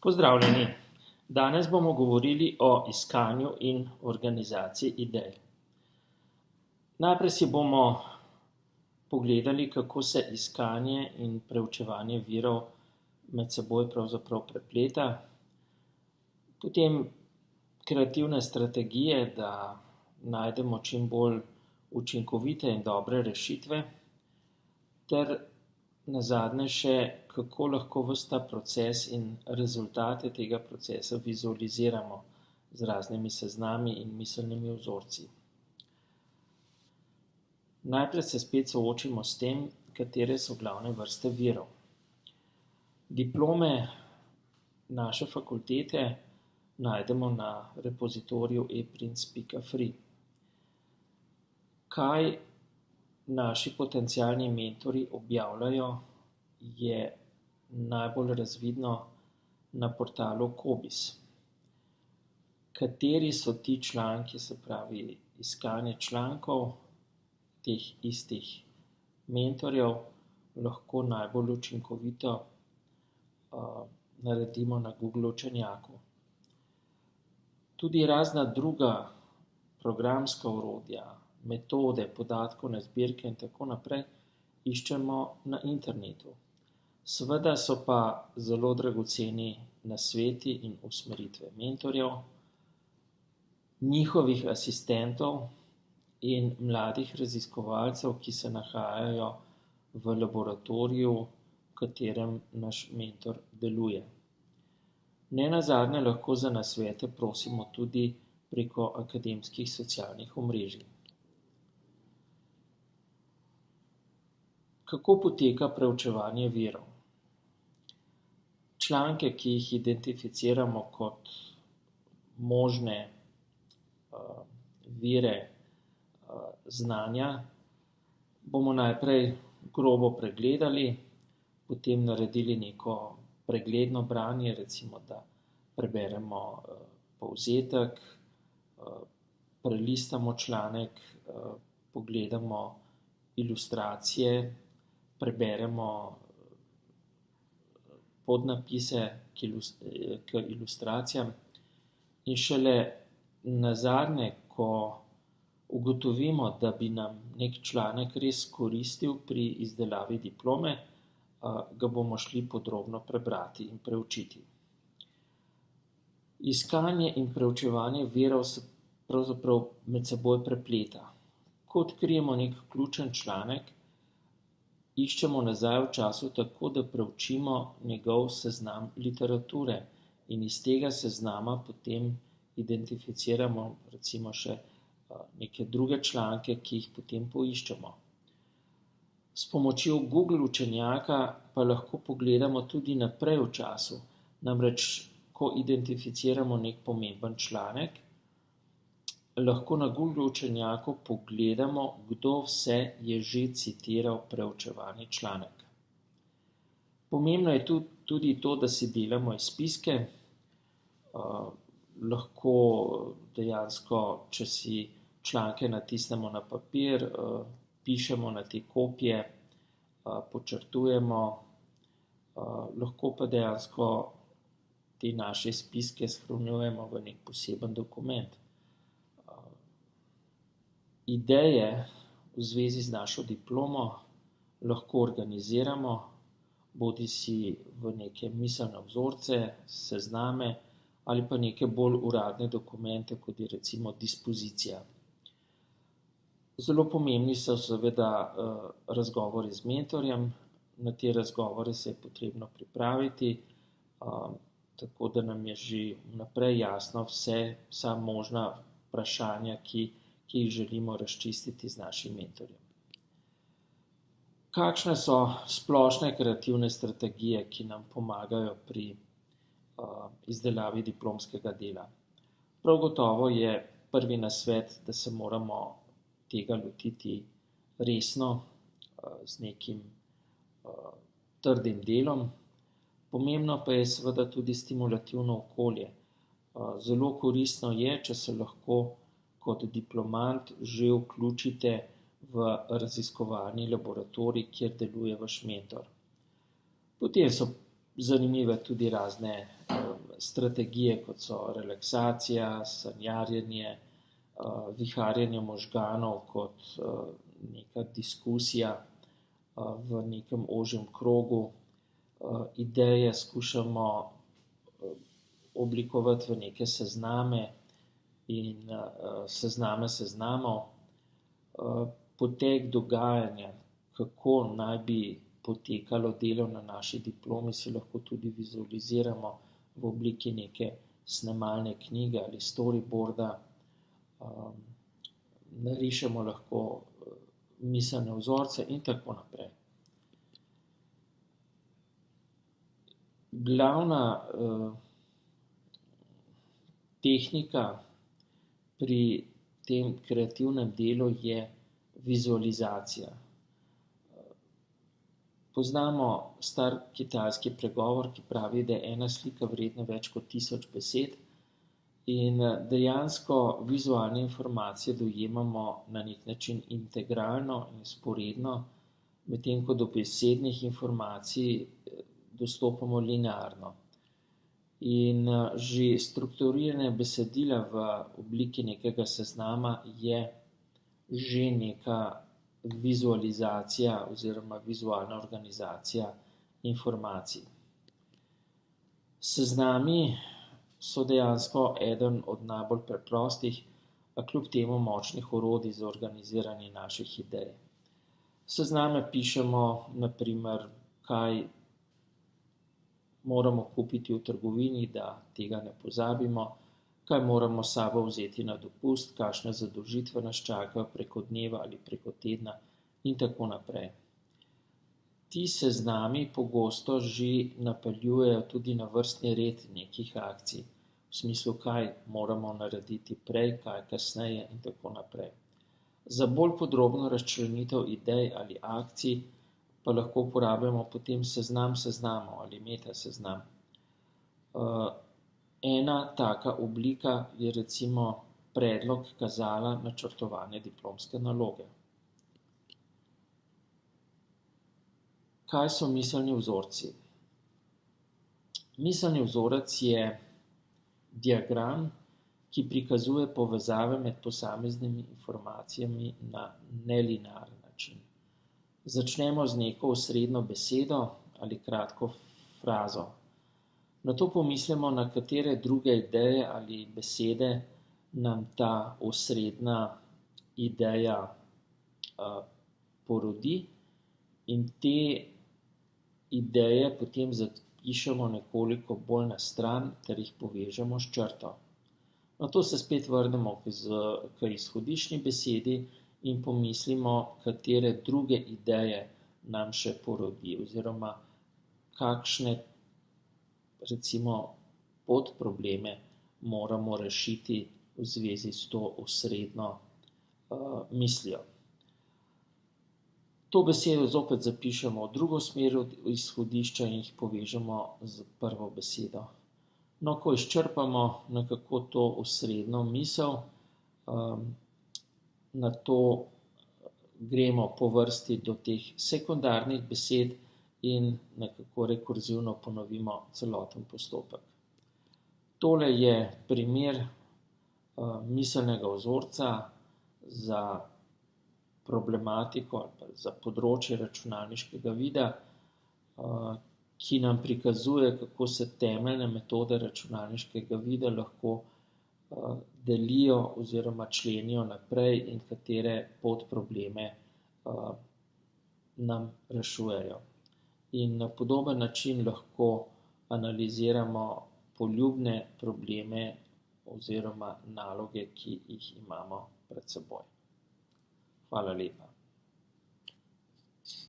Pozdravljeni! Danes bomo govorili o iskanju in organizaciji idej. Najprej si bomo pogledali, kako se iskanje in preučevanje virov med seboj pravzaprav prepleta. Potem kreativne strategije, da najdemo čim bolj učinkovite in dobre rešitve, ter nazadnje še, kako lahko ves ta proces in rezultate tega procesa vizualiziramo z raznimi seznami in miselnimi vzorci. Najprej se spet soočimo s tem, katere so glavne vrste virov. Diplome naše fakultete najdemo na repozitoriju eprinc.free. Kaj naši potencialni mentorji objavljajo, je najbolj razvidno na portalu Cobiss. Kateri so ti članki, se pravi iskanje člankov teh istih mentorjev, lahko najbolj učinkovito naredimo na Google učenjaku. Tudi razna druga programska orodja, metode, podatkovne zbirke in tako naprej iščemo na internetu. Seveda so pa zelo dragoceni nasveti in usmeritve mentorjev, njihovih asistentov in mladih raziskovalcev, ki se nahajajo v laboratoriju, v katerem naš mentor deluje. Nenazadnje lahko za nasvete prosimo tudi preko akademskih socialnih omrežij. Kako poteka preučevanje virov? Članke, ki jih identificiramo kot možne vire znanja, bomo najprej grobo pregledali, potem naredili neko pregledno branje, recimo, da preberemo povzetek, prelistamo članek, pogledamo ilustracije, preberemo podnapise k ilustracijam in šele nazadnje, ko ugotovimo, da bi nam nek članek res koristil pri izdelavi diplome, ga bomo šli podrobno prebrati in preučiti. Iskanje in preučevanje virov se pravzaprav med seboj prepleta. Ko odkrijemo nek ključen članek, iščemo nazaj v času tako, da preučimo njegov seznam literature in iz tega seznama potem identificiramo recimo še neke druge članke, ki jih potem poiščemo. S pomočjo Google učenjaka pa lahko pogledamo tudi naprej v času, namreč ko identificiramo nek pomemben članek, lahko na Google učenjaku pogledamo, kdo vse je že citiral preučevani članek. Pomembno je tudi to, da si delamo izpiske. Lahko dejansko, če si članke natisnemo na papir, pišemo na te kopije, podčrtujemo, lahko pa dejansko te naše izpiske shranjujemo v nek poseben dokument. Ideje v zvezi z našo diplomo lahko organiziramo, bodisi v neke miselne vzorce, sezname ali pa neke bolj uradne dokumente, kot je recimo dispozicija. Zelo pomembni so seveda razgovori z mentorjem. Na te razgovore se je potrebno pripraviti, tako da nam je že vnaprej jasno vsa možna vprašanja, ki jih želimo razčistiti z našim mentorjem. Kakšne so splošne kreativne strategije, ki nam pomagajo pri izdelavi diplomskega dela? Prav gotovo je prvi nasvet, da se moramo tega lotiti resno, z nekim trdim delom. Pomembno pa je seveda tudi stimulativno okolje. Zelo koristno je, če se lahko kot diplomant že vključite v raziskovalni laboratorij, kjer deluje vaš mentor. Potem so zanimive tudi razne strategije, kot so relaksacija, sanjarjenje, viharjenje možganov kot neka diskusija v nekem ožjem krogu. Ideje skušamo oblikovati v neke sezname in sezname seznamov. Potek dogajanja, kako naj bi potekalo delo na naši diplomi, si lahko tudi vizualiziramo v obliki neke snemalne knjige ali storyboarda. Narišemo lahko miselne vzorce in tako naprej. Glavna tehnika pri tem kreativnem delu je vizualizacija. Poznamo star kitajski pregovor, ki pravi, da je ena slika vredna več kot 1000 besed, in dejansko vizualne informacije dojemamo na nek način integralno in sporedno, medtem ko do besednih informacij dostopamo linearno. In že strukturiranje besedila v obliki nekega seznama je že neka vizualizacija oziroma vizualna organizacija informacij. Seznami so dejansko eden od najbolj preprostih, a kljub temu močnih orodij za organiziranje naših idej. Sezname pišemo, na primer, kaj moramo kupiti v trgovini, da tega ne pozabimo, kaj moramo s sabo vzeti na dopust, kakšne zadolžitve nas čakajo preko dneva ali preko tedna in tako naprej. Ti seznami pogosto že napeljujejo tudi na vrstni red nekih akcij, v smislu, kaj moramo narediti prej, kaj kasneje in tako naprej. Za bolj podrobno razčlenitev idej ali akcij pa lahko uporabljamo potem seznam seznamov ali metaseznam. Ena taka oblika je recimo predlog kazala načrtovanja diplomske naloge. Kaj so miselni vzorci? Miselni vzorec je diagram, ki prikazuje povezave med posameznimi informacijami na nelinearen način. Začnemo z neko osrednjo besedo ali kratko frazo. Nato pomislimo, na katere druge ideje ali besede nam ta osrednja ideja porodi, in te ideje potem zapišemo nekoliko bolj na stran ter jih povežemo s črto. Nato se spet vrnemo k izhodiščni besedi in pomislimo, katere druge ideje nam še porodi oziroma kakšne, recimo, podprobleme moramo rešiti v zvezi s to osrednjo mislijo. To besedo zopet zapišemo v drugo smer od izhodišča in jih povežemo z prvo besedo. No, ko izčrpamo nekako to osrednjo misel, nato gremo po vrsti do teh sekundarnih besed in nekako rekurzivno ponovimo celoten postopek. Tole je primer miselnega vzorca za problematiko ali pa za področje računalniškega vida, ki nam prikazuje, kako se temeljne metode računalniškega vida lahko delijo oziroma členijo naprej in katere podprobleme nam rešujejo. In na podoben način lahko analiziramo poljubne probleme oziroma naloge, ki jih imamo pred seboj. Hvala lepa.